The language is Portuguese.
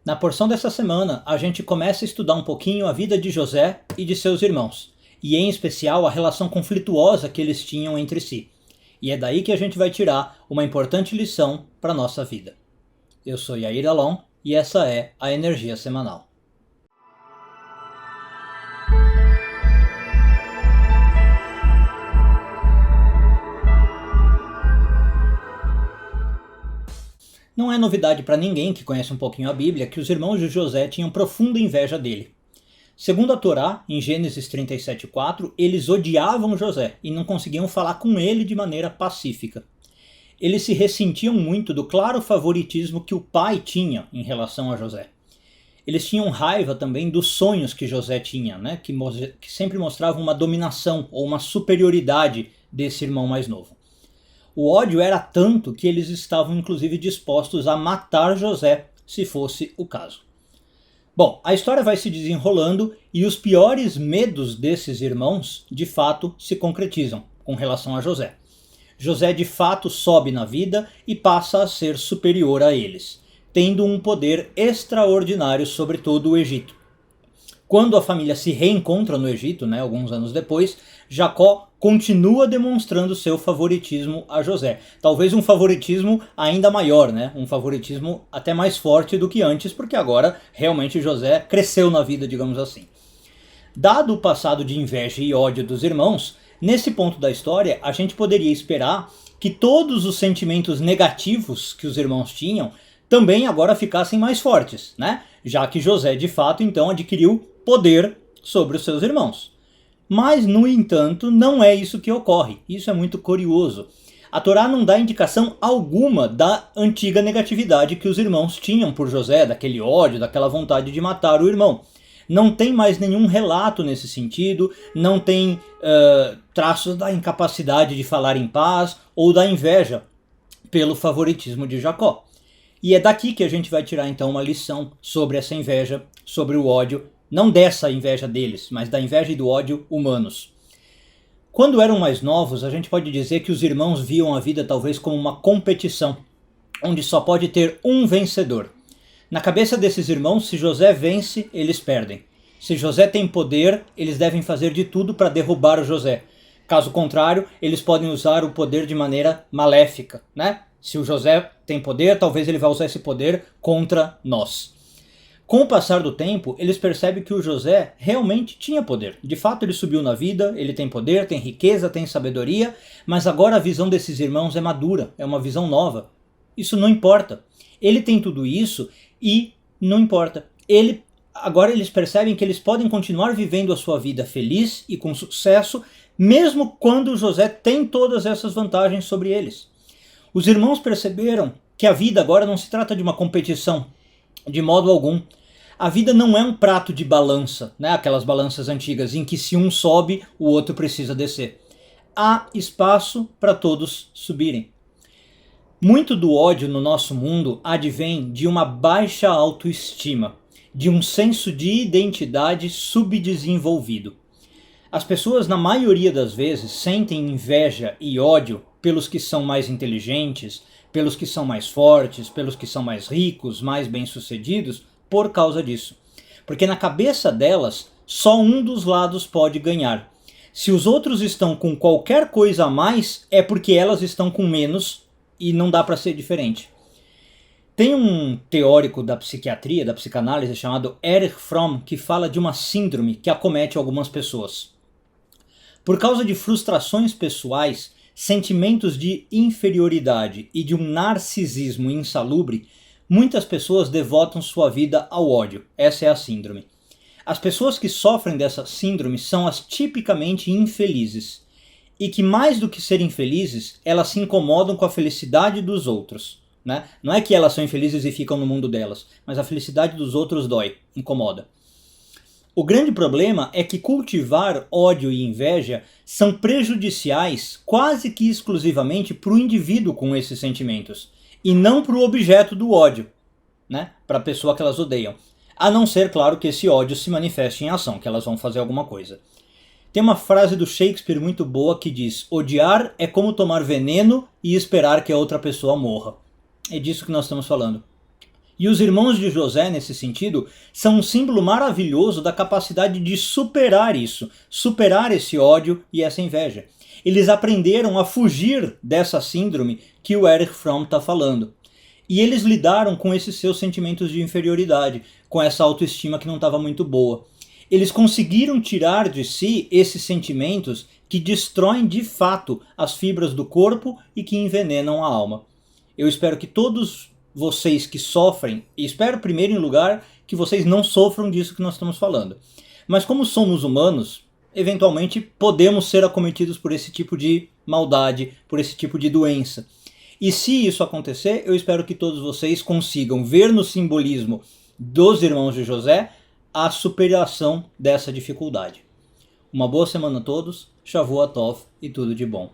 Na porção dessa semana, a gente começa a estudar um pouquinho a vida de José e de seus irmãos, e em especial a relação conflituosa que eles tinham entre si. E é daí que a gente vai tirar uma importante lição para a nossa vida. Eu sou Yair Alon e essa é a Energia Semanal. Não é novidade para ninguém que conhece um pouquinho a Bíblia que os irmãos de José tinham profunda inveja dele. Segundo a Torá, em Gênesis 37:4, eles odiavam José e não conseguiam falar com ele de maneira pacífica. Eles se ressentiam muito do claro favoritismo que o pai tinha em relação a José. Eles tinham raiva também dos sonhos que José tinha, que sempre mostravam uma dominação ou uma superioridade desse irmão mais novo. O ódio era tanto que eles estavam inclusive dispostos a matar José, se fosse o caso. Bom, a história vai se desenrolando e os piores medos desses irmãos, de fato, se concretizam com relação a José. José de fato sobe na vida e passa a ser superior a eles, tendo um poder extraordinário sobre todo o Egito. Quando a família se reencontra no Egito, alguns anos depois, Jacó continua demonstrando seu favoritismo a José. Talvez um favoritismo ainda maior, um favoritismo até mais forte do que antes, porque agora realmente José cresceu na vida, digamos assim. Dado o passado de inveja e ódio dos irmãos, nesse ponto da história a gente poderia esperar que todos os sentimentos negativos que os irmãos tinham também agora ficassem mais fortes, já que José de fato então adquiriu poder sobre os seus irmãos. Mas, no entanto, não é isso que ocorre. Isso é muito curioso. A Torá não dá indicação alguma da antiga negatividade que os irmãos tinham por José, daquele ódio, daquela vontade de matar o irmão. Não tem mais nenhum relato nesse sentido, não tem traços da incapacidade de falar em paz ou da inveja pelo favoritismo de Jacó. E é daqui que a gente vai tirar então uma lição sobre essa inveja, sobre o ódio, não dessa inveja deles, mas da inveja e do ódio humanos. Quando eram mais novos, a gente pode dizer que os irmãos viam a vida talvez como uma competição, onde só pode ter um vencedor. Na cabeça desses irmãos, se José vence, eles perdem. Se José tem poder, eles devem fazer de tudo para derrubar o José. Caso contrário, eles podem usar o poder de maneira maléfica, Se o José tem poder, talvez ele vá usar esse poder contra nós. Com o passar do tempo, eles percebem que o José realmente tinha poder. De fato, ele subiu na vida, ele tem poder, tem riqueza, tem sabedoria, mas agora a visão desses irmãos é madura, é uma visão nova. Isso não importa. Ele tem tudo isso e não importa. Agora eles percebem que eles podem continuar vivendo a sua vida feliz e com sucesso, mesmo quando o José tem todas essas vantagens sobre eles. Os irmãos perceberam que a vida agora não se trata de uma competição, de modo algum. A vida não é um prato de balança, aquelas balanças antigas em que se um sobe, o outro precisa descer. Há espaço para todos subirem. Muito do ódio no nosso mundo advém de uma baixa autoestima, de um senso de identidade subdesenvolvido. As pessoas, na maioria das vezes, sentem inveja e ódio pelos que são mais inteligentes, pelos que são mais fortes, pelos que são mais ricos, mais bem-sucedidos, por causa disso. Porque na cabeça delas, só um dos lados pode ganhar. Se os outros estão com qualquer coisa a mais, é porque elas estão com menos e não dá para ser diferente. Tem um teórico da psiquiatria, da psicanálise, chamado Erich Fromm, que fala de uma síndrome que acomete algumas pessoas. Por causa de frustrações pessoais, sentimentos de inferioridade e de um narcisismo insalubre, muitas pessoas devotam sua vida ao ódio. Essa é a síndrome. As pessoas que sofrem dessa síndrome são as tipicamente infelizes, e que mais do que serem felizes, elas se incomodam com a felicidade dos outros. Não é que elas são infelizes e ficam no mundo delas, mas a felicidade dos outros dói, incomoda. O grande problema é que cultivar ódio e inveja são prejudiciais quase que exclusivamente para o indivíduo com esses sentimentos, e não para o objeto do ódio, para a pessoa que elas odeiam. A não ser, claro, que esse ódio se manifeste em ação, que elas vão fazer alguma coisa. Tem uma frase do Shakespeare muito boa que diz: odiar é como tomar veneno e esperar que a outra pessoa morra. É disso que nós estamos falando. E os irmãos de José, nesse sentido, são um símbolo maravilhoso da capacidade de superar isso, superar esse ódio e essa inveja. Eles aprenderam a fugir dessa síndrome que o Erich Fromm está falando. E eles lidaram com esses seus sentimentos de inferioridade, com essa autoestima que não estava muito boa. Eles conseguiram tirar de si esses sentimentos que destroem de fato as fibras do corpo e que envenenam a alma. Eu espero que todos vocês que sofrem, e espero primeiro em lugar que vocês não sofram disso que nós estamos falando. Mas como somos humanos, eventualmente podemos ser acometidos por esse tipo de maldade, por esse tipo de doença. E se isso acontecer, eu espero que todos vocês consigam ver no simbolismo dos irmãos de José a superação dessa dificuldade. Uma boa semana a todos, Shavua Tov e tudo de bom.